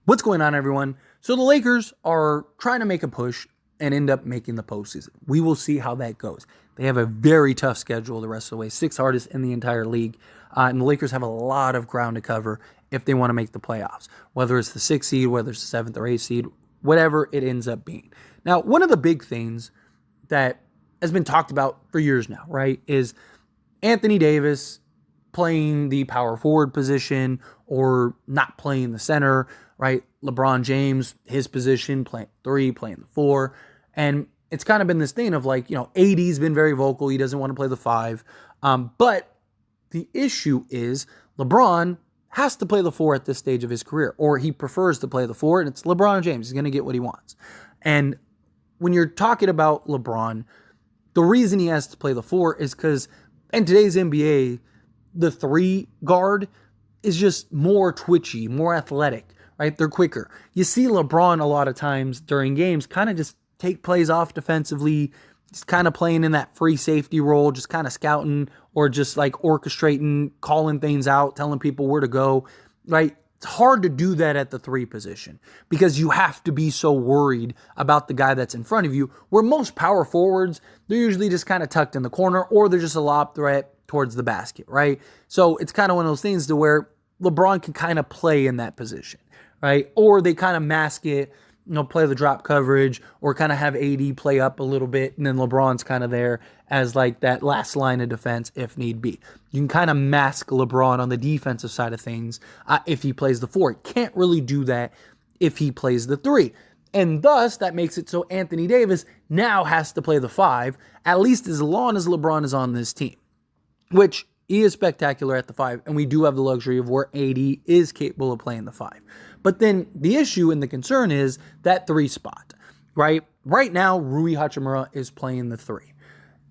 What's going on, everyone? So the Lakers are trying to make a push and end up making the postseason. We will see how that goes. They have a very tough schedule the rest of the way, sixth hardest in the entire league. And the Lakers have a lot of ground to cover if they want to make the playoffs, whether it's the sixth seed, whether it's the seventh or eighth seed, whatever it ends up being. Now, one of the big things that has been talked about for years now, right, is Anthony Davis playing the power forward position or not playing the center, right? LeBron James, his position, playing three, playing the four. And it's kind of been this thing of like, AD's been very vocal. He doesn't want to play the five. But the issue is LeBron has to play the four at this stage of his career, or he prefers to play the four, and it's LeBron James. He's going to get what he wants. And when you're talking about LeBron, the reason he has to play the four is because in today's NBA, the three guard is just more twitchy, more athletic, right? They're quicker. You see LeBron a lot of times during games kind of just take plays off defensively, just kind of playing in that free safety role, just kind of scouting or just like orchestrating, calling things out, telling people where to go, right? It's hard to do that at the three position because you have to be so worried about the guy that's in front of you, where most power forwards, they're usually just kind of tucked in the corner or they're just a lob threat towards the basket, right? So it's kind of one of those things to where LeBron can kind of play in that position, right? Or they kind of mask it, play the drop coverage or kind of have AD play up a little bit, and then LeBron's kind of there as like that last line of defense if need be. You can kind of mask LeBron on the defensive side of things if he plays the four. He can't really do that if he plays the three. And thus, that makes it so Anthony Davis now has to play the five, at least as long as LeBron is on this team, which he is spectacular at the five, and we do have the luxury of where AD is capable of playing the five. But then the issue and the concern is that three spot, right? Right now, Rui Hachimura is playing the three.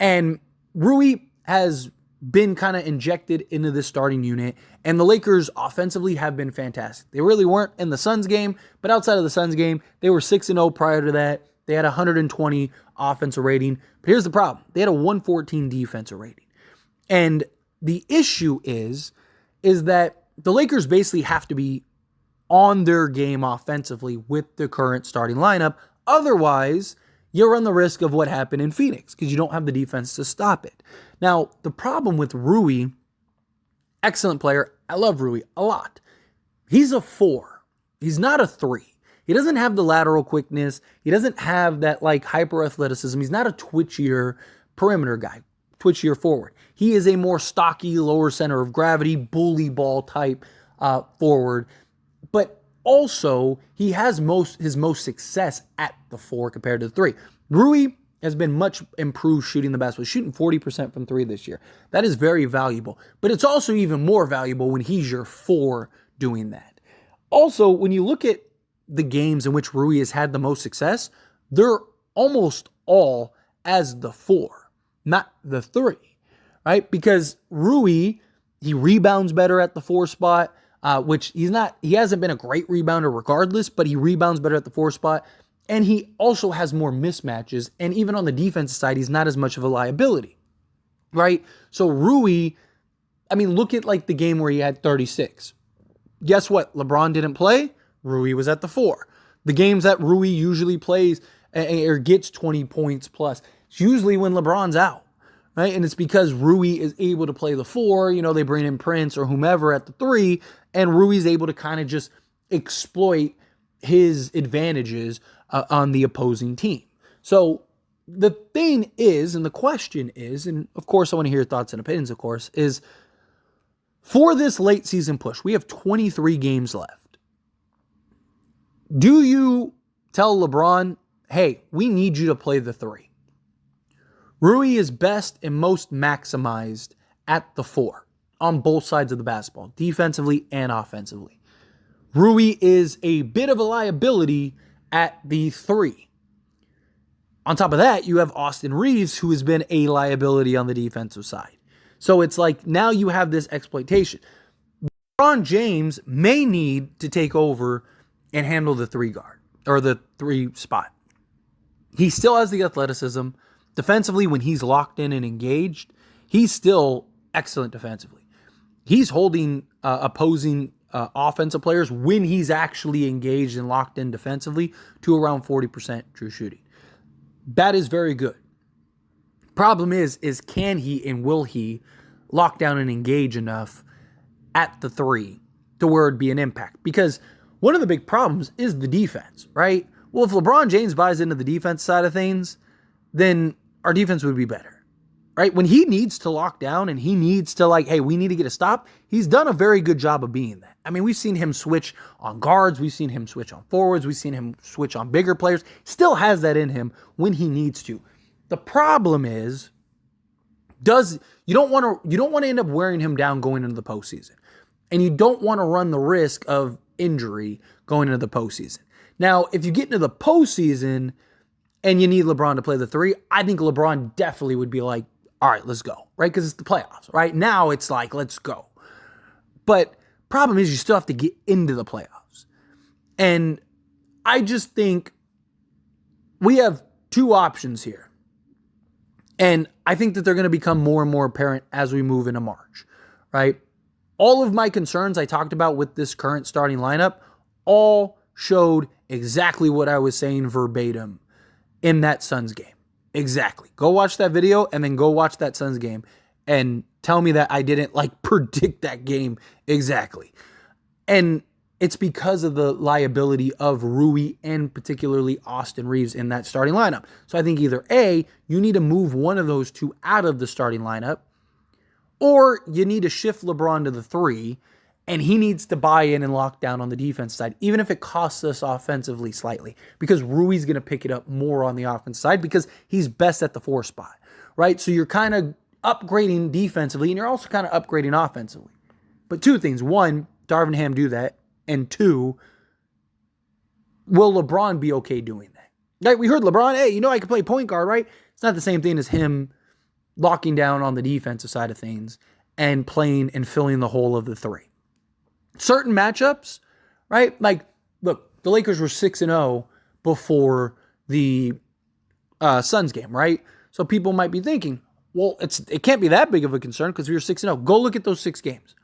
And Rui has been kind of injected into the starting unit, and the Lakers offensively have been fantastic. They really weren't in the Suns game, but outside of the Suns game, they were 6-0 prior to that. They had a 120 offensive rating. But here's the problem. They had a 114 defensive rating. And the issue is that the Lakers basically have to be on their game offensively with the current starting lineup. Otherwise, you run the risk of what happened in Phoenix because you don't have the defense to stop it. Now, the problem with Rui, excellent player. I love Rui a lot. He's a four. He's not a three. He doesn't have the lateral quickness. He doesn't have that like hyper athleticism. He's not a twitchier perimeter guy, twitchier forward. He is a more stocky, lower center of gravity, bully ball type forward. But also, he has his most success at the four compared to the three. Rui has been much improved shooting the basketball, shooting 40% from three this year. That is very valuable. But it's also even more valuable when he's your four doing that. Also, when you look at the games in which Rui has had the most success, they're almost all as the four, not the three, right? Because Rui, he rebounds better at the four spot. Which he hasn't been a great rebounder regardless, but he rebounds better at the four spot. And he also has more mismatches. And even on the defensive side, he's not as much of a liability, right? So Rui, look at like the game where he had 36. Guess what? LeBron didn't play. Rui was at the four. The games that Rui usually plays or gets 20 points plus, it's usually when LeBron's out. Right? And it's because Rui is able to play the four. They bring in Prince or whomever at the three, and Rui's able to kind of just exploit his advantages on the opposing team. So the thing is, and the question is, and of course I want to hear your thoughts and opinions, of course, is for this late season push, we have 23 games left. Do you tell LeBron, hey, we need you to play the three? Rui is best and most maximized at the four on both sides of the basketball, defensively and offensively. Rui is a bit of a liability at the three. On top of that, you have Austin Reeves, who has been a liability on the defensive side. So it's like now you have this exploitation. LeBron James may need to take over and handle the three guard or the three spot. He still has the athleticism. Defensively, when he's locked in and engaged, he's still excellent defensively. He's holding opposing offensive players when he's actually engaged and locked in defensively to around 40% true shooting. That is very good. Problem is can he and will he lock down and engage enough at the three to where it'd be an impact? Because one of the big problems is the defense, right? Well, if LeBron James buys into the defense side of things, then our defense would be better, right? When he needs to lock down and he needs to hey, we need to get a stop, he's done a very good job of being that. I mean, we've seen him switch on guards. We've seen him switch on forwards. We've seen him switch on bigger players. Still has that in him when he needs to. The problem is, you don't want to end up wearing him down going into the postseason. And you don't want to run the risk of injury going into the postseason. Now, if you get into the postseason and you need LeBron to play the three, I think LeBron definitely would be like, all right, let's go, right? Because it's the playoffs, right? Now it's like, let's go. But problem is you still have to get into the playoffs. And I just think we have two options here. And I think that they're going to become more and more apparent as we move into March, right? All of my concerns I talked about with this current starting lineup all showed exactly what I was saying verbatim in that Suns game. Exactly. Go watch that video and then go watch that Suns game and tell me that I didn't predict that game exactly. And it's because of the liability of Rui and particularly Austin Reeves in that starting lineup. So I think either A, you need to move one of those two out of the starting lineup, or you need to shift LeBron to the three, and he needs to buy in and lock down on the defense side, even if it costs us offensively slightly, because Rui's going to pick it up more on the offense side because he's best at the 4 spot, right? So you're kind of upgrading defensively, and you're also kind of upgrading offensively. But two things. One, Darvin Ham do that. And two, will LeBron be okay doing that? Right? We heard LeBron, hey, I can play point guard, right? It's not the same thing as him locking down on the defensive side of things and playing and filling the hole of the three. Certain matchups, right? Look, the Lakers were 6-0 before the Suns game, right? So people might be thinking, well, it can't be that big of a concern because we were 6-0. Go look at those 6 games,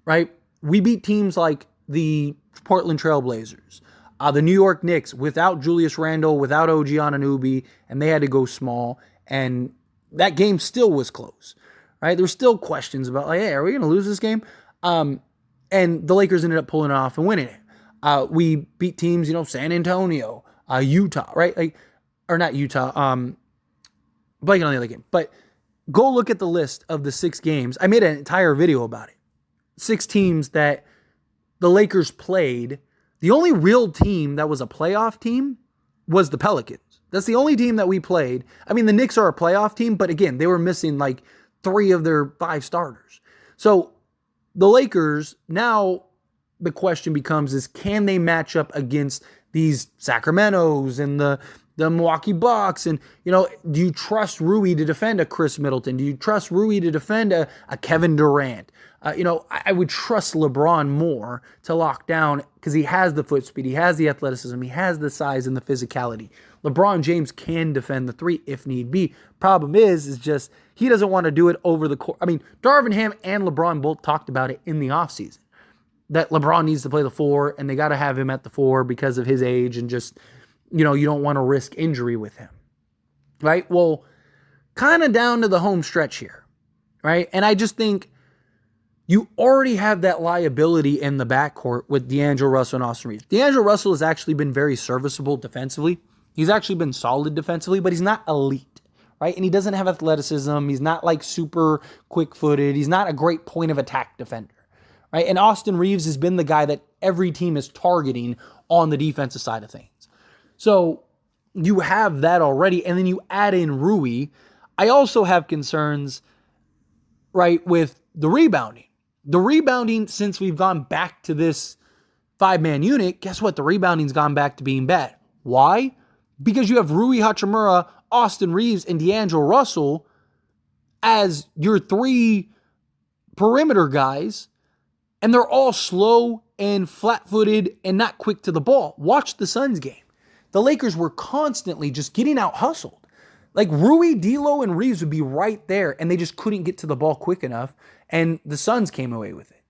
right? We beat teams like the Portland Trail Blazers, the New York Knicks without Julius Randle, without OG Anunoby, and they had to go small, and that game still was close, right? There were still questions about, hey, are we going to lose this game? And the Lakers ended up pulling it off and winning it. We beat teams, San Antonio, Utah, right? Or not Utah, blanking on the other game. But go look at the list of the 6 games. I made an entire video about it. 6 teams that the Lakers played. The only real team that was a playoff team was the Pelicans. That's the only team that we played. I mean, the Knicks are a playoff team, but again, they were missing 3 of their 5 starters. So the Lakers, now the question becomes can they match up against these Sacramentos and the Milwaukee Bucks? And, do you trust Rui to defend a Chris Middleton? Do you trust Rui to defend a Kevin Durant? I would trust LeBron more to lock down because he has the foot speed, he has the athleticism, he has the size and the physicality. LeBron James can defend the 3 if need be. Problem is just he doesn't want to do it over the court. I mean, Darvin Ham and LeBron both talked about it in the offseason, that LeBron needs to play the 4 and they got to have him at the 4 because of his age and just, you don't want to risk injury with him, right? Well, kind of down to the home stretch here, right? And I just think you already have that liability in the backcourt with D'Angelo Russell and Austin Reeves. D'Angelo Russell has actually been very serviceable defensively. He's actually been solid defensively, but he's not elite, right? And he doesn't have athleticism. He's not super quick-footed. He's not a great point of attack defender, right? And Austin Reeves has been the guy that every team is targeting on the defensive side of things. So you have that already, and then you add in Rui. I also have concerns, right, with the rebounding. The rebounding, since we've gone back to this 5-man unit, guess what? The rebounding's gone back to being bad. Why? Because you have Rui Hachimura, Austin Reeves, and D'Angelo Russell as your 3 perimeter guys, and they're all slow and flat-footed and not quick to the ball. Watch the Suns game. The Lakers were constantly just getting out-hustled. Rui, D'Lo, and Reeves would be right there, and they just couldn't get to the ball quick enough, and the Suns came away with it.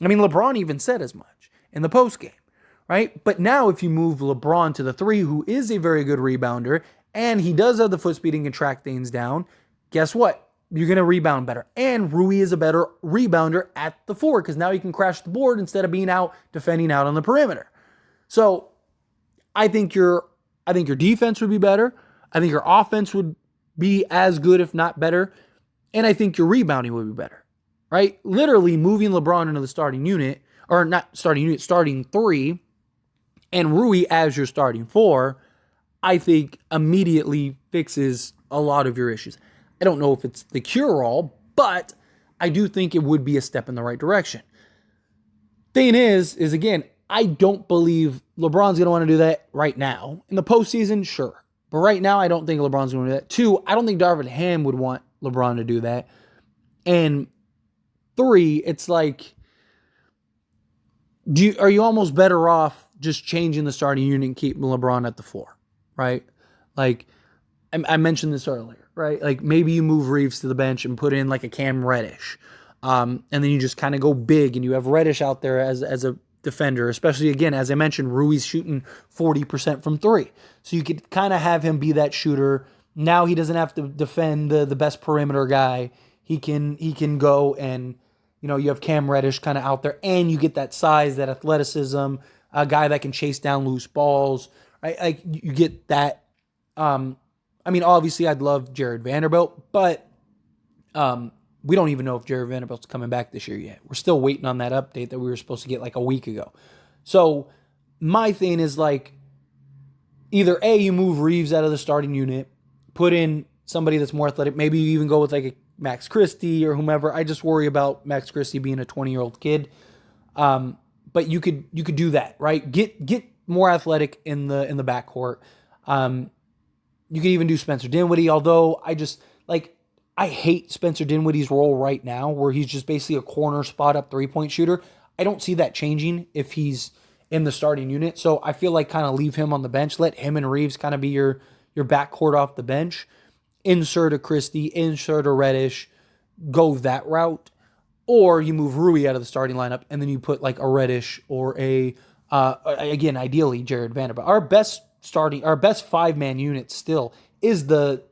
I mean, LeBron even said as much in the post game, right? But now if you move LeBron to the 3, who is a very good rebounder, and he does have the foot speed and can track things down, guess what? You're going to rebound better. And Rui is a better rebounder at the 4 because now he can crash the board instead of being out defending out on the perimeter. So I think your defense would be better. I think your offense would be as good, if not better. And I think your rebounding would be better, right? Literally moving LeBron into the starting unit, or not starting unit, starting 3, and Rui as your starting 4, I think immediately fixes a lot of your issues. I don't know if it's the cure-all, but I do think it would be a step in the right direction. Thing is again, I don't believe LeBron's going to want to do that right now. In the postseason, sure. But right now, I don't think LeBron's going to do that. 2, I don't think Darvin Ham would want LeBron to do that. And 3, it's like, are you almost better off just changing the starting unit and keeping LeBron at the 4, right? Like, I mentioned this earlier, right? Like, maybe you move Reeves to the bench and put in like a Cam Reddish. And then you just kind of go big and you have Reddish out there as a defender, especially, again, as I mentioned, Rui's shooting 40% from 3. So you could kind of have him be that shooter. Now he doesn't have to defend the best perimeter guy. He can go and, you have Cam Reddish kind of out there, and you get that size, that athleticism, a guy that can chase down loose balls, right? Like, you get that. I mean, obviously, I'd love Jared Vanderbilt, but we don't even know if Jared Vanderbilt's coming back this year yet. We're still waiting on that update that we were supposed to get like a week ago. So my thing is like, either A, you move Reeves out of the starting unit, put in somebody that's more athletic. Maybe you even go with like a Max Christie or whomever. I just worry about Max Christie being a 20-year-old kid. But you could do that, right? Get more athletic in the backcourt. You could even do Spencer Dinwiddie, although I hate Spencer Dinwiddie's role right now, where he's just basically a corner spot up 3-point shooter. I don't see that changing if he's in the starting unit. So I feel like kind of leave him on the bench. Let him and Reeves kind of be your backcourt off the bench. Insert a Christie, insert a Reddish, go that route. Or you move Rui out of the starting lineup and then you put like a Reddish or again, ideally Jared Vanderbilt. Our best 5-man unit still is the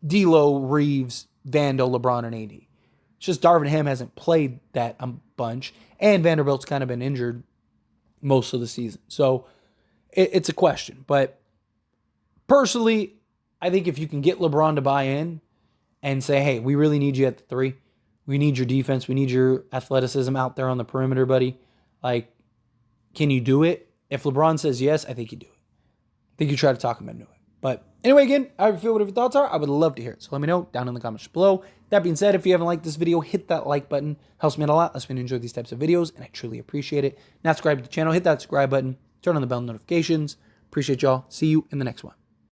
D'Lo, Reeves, Vando, LeBron, and AD. It's just Darvin Ham hasn't played that a bunch, and Vanderbilt's kind of been injured most of the season. So it's a question. But personally, I think if you can get LeBron to buy in and say, hey, we really need you at the 3. We need your defense. We need your athleticism out there on the perimeter, buddy. Like, can you do it? If LeBron says yes, I think you do it. I think you try to talk him into it. But anyway, again, how you feel, whatever your thoughts are, I would love to hear it. So let me know down in the comments below. That being said, if you haven't liked this video, hit that like button. Helps me out a lot. Lets me enjoy these types of videos, and I truly appreciate it. Not subscribe to the channel, hit that subscribe button. Turn on the bell notifications. Appreciate y'all. See you in the next one.